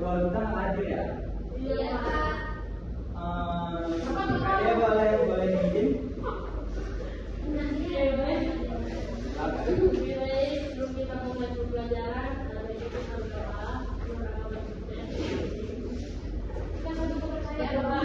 Sultan hadir ya? Iya, Pak. Dia boleh izin? Sebelum kita mulai pembelajaran, kita harus berdoa. Kita harus berdoa.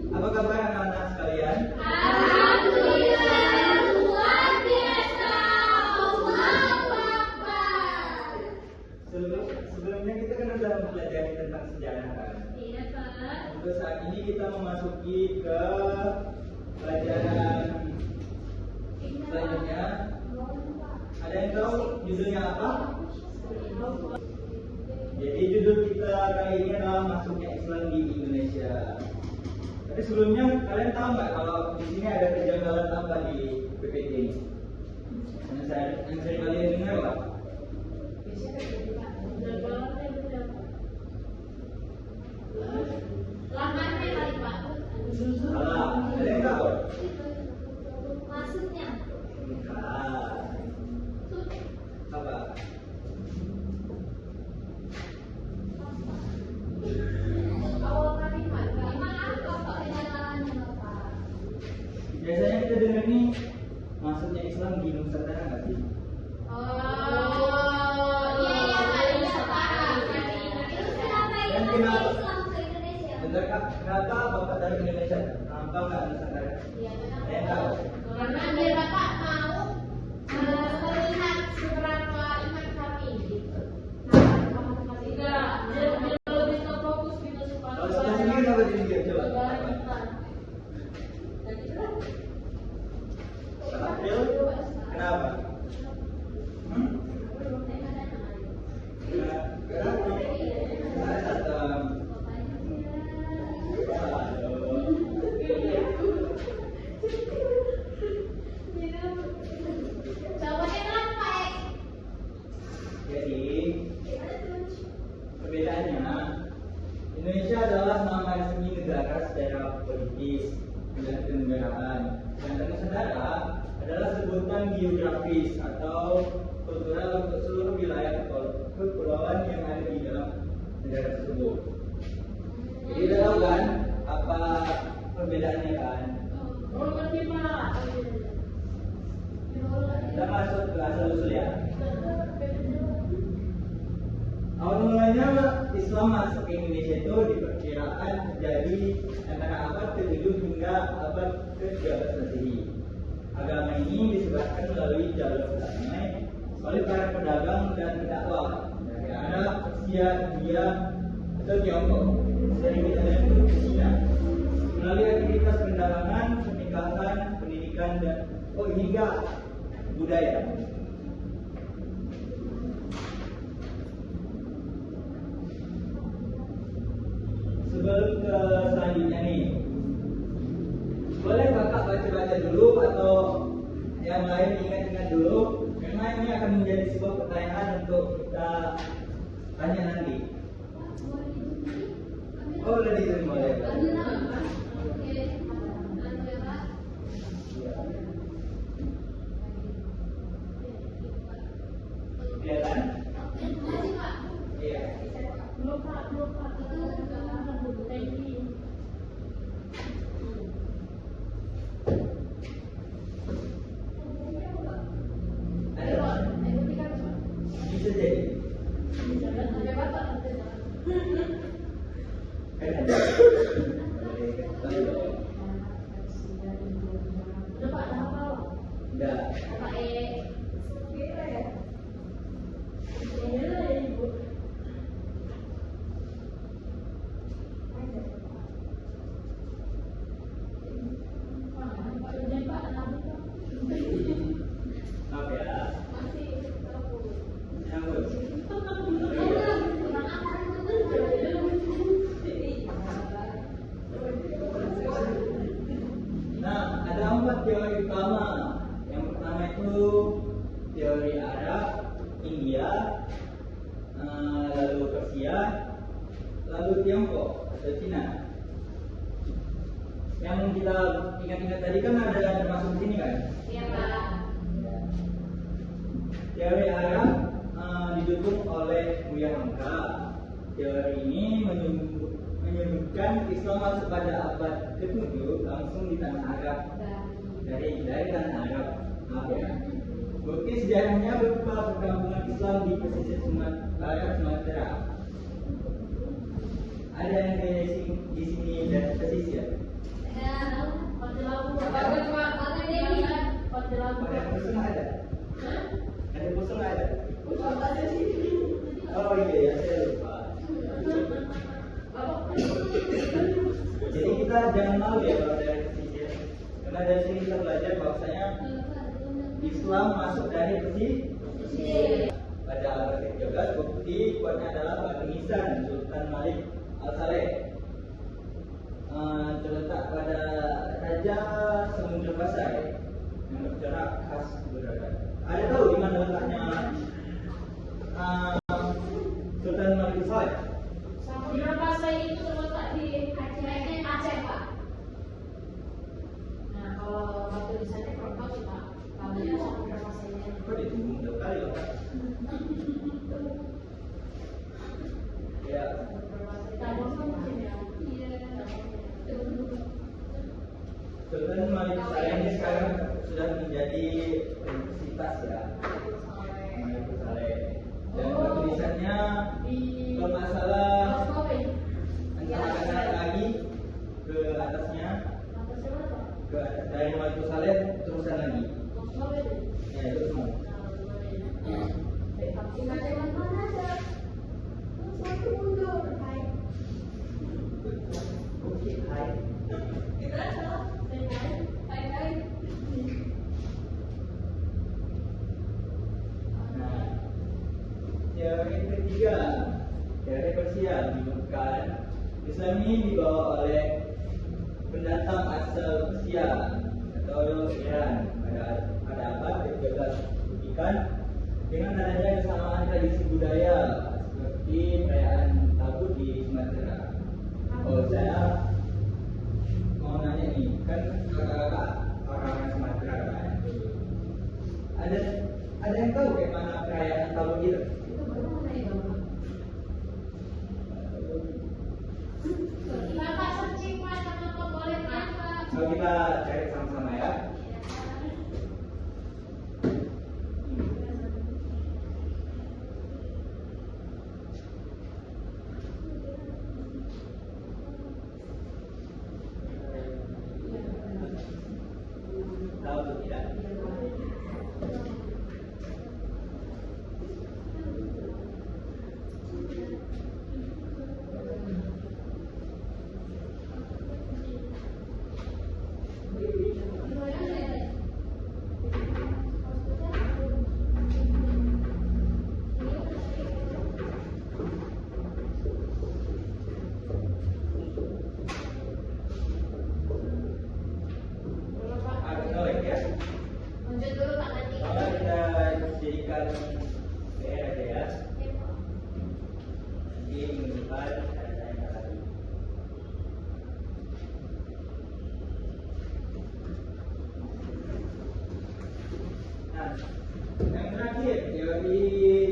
Apa kabar anak-anak sekalian? Alhamdulillah, luar biasa. Allahu Akbar. Sebelumnya kita kan sudah mempelajari tentang sejarah kan? Iya, Pak. Untuk saat ini kita memasuki ke pelajaran selanjutnya. Ada yang tahu judulnya apa? Jadi judul kita kali ini adalah masuknya Islam di Indonesia. Tapi sebelumnya kalian tahu nggak kalau di sini ada kejanggalan apa di PPT ini? Yang sering kalian dengar apa? Lamarnya kali, Pak. Salah. Ada yang tahu? Maksudnya? Bukan. Apa? Biasanya kita dengar nih maksudnya Islam di Nusantara nggak sih? Dan kenapa Bapak dari Indonesia? Kenapa nggak Nusantara? Ada yang tahu? Karena dia Bapak mau melihat seberapa iman kami. Tidak, dia lebih ke fokus gitu supaya. Kalau sebelah sini kenapa jadi dia? Coba. April, kenapa? Jadi perbedaannya, Indonesia adalah nama resmi negara secara politis dan kenegaraan, sedangkan Nusantara adalah sebutan geografis atau kultural untuk seluruh wilayah kepulauan yang ada di dalam negara tersebut. Jadi udah tahu kan apa perbedaannya kan? Kita masuk ke asal usul ya. Awal mulanya Islam masuk ke Indonesia itu diperkirakan diperkirakan terjadi antara abad ke-7 hingga abad ke-13 Masehi. Agama ini disebarkan melalui jalur damai oleh para pedagang dan pendakwah dari Arab, Persia, India, atau Tiongkok, dari wilayah itu ke Cina, melalui aktivitas perdagangan, pernikahan, pendidikan, dan hingga budaya. Sebelum ke selanjutnya nih, boleh kakak baca-baca dulu atau yang lain ingat-ingat dulu. Memang ini akan menjadi sebuah pertanyaan untuk kita tanya nanti. Oh, udah diterima ya. Kelihatan? Iya. Bisa jadi. Enggak. Maaf ya. Nyambut. Nah, ada 4 teori utama. Yang pertama itu teori Arab, India, lalu Persia, lalu Tiongkok atau Cina. Yang kita ingat-ingat tadi kan ada yang termasuk di sini kan? Iya, Pak. Teori Arab didukung oleh Buya Hamka. Teori ini menyebutkan Islam masuk pada abad ke-7 langsung di tanah Arab, dari tanah Arab. Maaf ya. Bukti sejarahnya berupa perkampungan Islam di pesisir barat Sumatera. Ada yang di sini dan pesisir. Ada pusing ada? Ada pusing ada? Oh iya ya, saya lupa. Jadi kita jangan malu ya kalau dari pesisir. Karena dari sini kita belajar bahwasanya Islam masuk dari pesisir. Pada abad ke-13 bukti kuatnya adalah batu nisan Sultan Malik Al-Saleh. Terletak pada Raja Samudra Pasai yang bercorak khas berada. Ada tahu di mana letaknya Sultan Malik Al-Saleh? Samudra Pasai itu terletak di Aceh, Pak. Nah, kalau batu di sana Propos, Pak. Kalau Samudra Pasai Kok ditunggu udah kali loh? Ya. Sultan Malik Al-Saleh ini sekarang sudah menjadi universitas ya. Malik Al-Saleh. Dan tulisannya kalau nggak salah antara akan naik lagi ke atasnya, ke atas dari Malik Al-Saleh terusan lagi. Ya itu semua. Oke, hai. Nah, teori ketiga, teori Persia menyebutkan Islam ini dibawa oleh pendatang asal Persia atau Iran pada abad ke-13, buktikan dengan adanya kesamaan tradisi budaya seperti perayaan Tabut di Sumatera. Oh, saya mau nanya nih, kan kakak-kakak orang Sumatera kan? Ada yang tahu kayak mana perayaan Tabut itu? Kalau kita cari sama-sama ya. yang PR aja ya. Nanti menunjukkan cara yang tadi. Nah, yang terakhir teori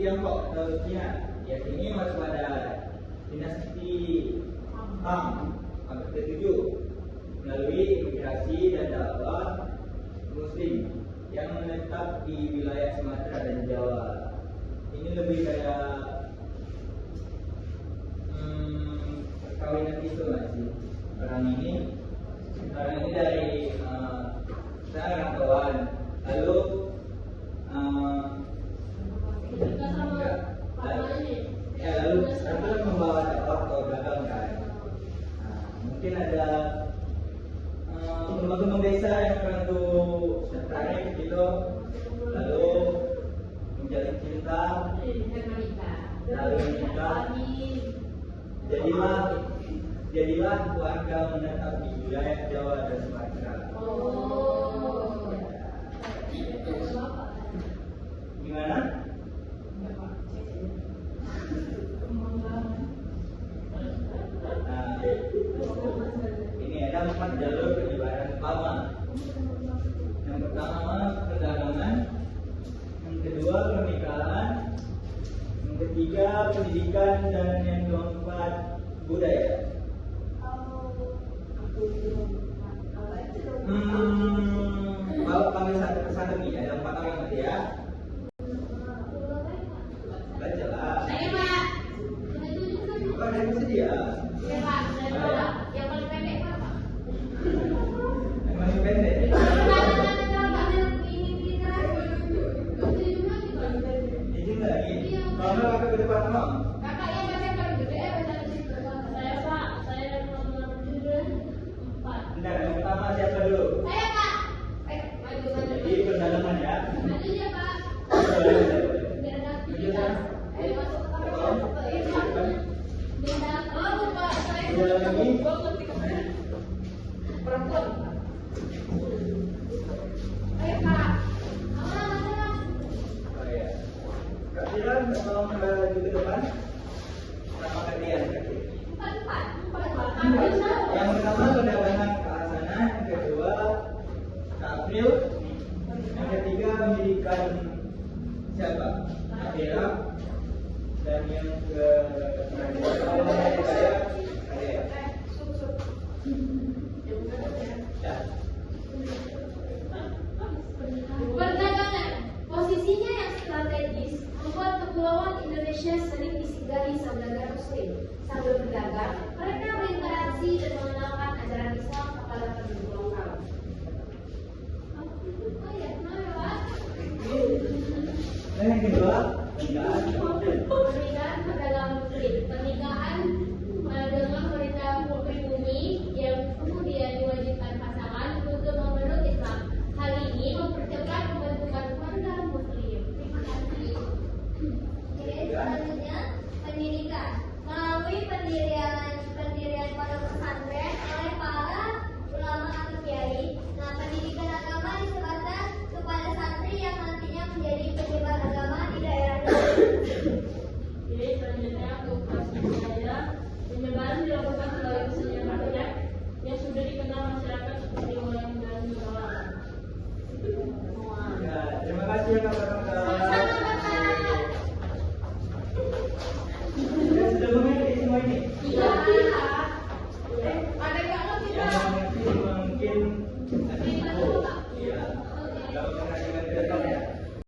Tiongkok atau Cina, ya ini masuk pada dinasti Tang abad ke-7 melalui imigrasi dan dakwah Muslim yang menetap di wilayah Sumatera dan Jawa. Ini lebih kayak perkawinan itu masih. Orang ini dari saya rantauan, lalu lalu membawa dakwah ke belakang kan. Mungkin ada teman-teman desa yang perlu tertarik gitu, lalu menjalin cinta, lalu menikah, jadilah keluarga menetap di wilayah Jawa dan Sumatera. Gimana? Ini ada 4 jalur penyebaran utama. Yang pertama perdagangan, yang kedua pernikahan, yang ketiga pendidikan, dan yang keempat budaya. Kalau kami satu persatu nih, ada 4 orang nanti ya. Baca lah. Saya Pak. Kok ada yang sedia? Ya Pak, saya Pak. Yang paling pendek Pak. Yang paling pendek. Izin lagi. Kalau nggak kakak ke depan mau? Kakak yang pakai paling gede saya Pak. Saya nomor 4. Bentar, yang pertama siapa dulu? Saya Pak. Maju. Jadi pendalaman ya. Maju ya Pak. Boleh. Biar ada Maju kan? Ayo masuk ke kamar. Oh, Pak, saya Udah lagi? perempuan. Ayo Pak. Oh ya. Kak Tiran, tolong maju ke depan. Sama kalian. Yang pertama perdagangan ke arah sana, yang kedua Kak April, yang ketiga pendidikan siapa? Kak Tira, dan yang ke Perdagangan, posisinya yang strategis membuat kepulauan Indonesia sering disinggahi saudagar Muslim. Sambil berdagang, mereka berinteraksi dan mengenalkan ajaran Islam kepada penduduk lokal. Dan yang kedua, pendidikan.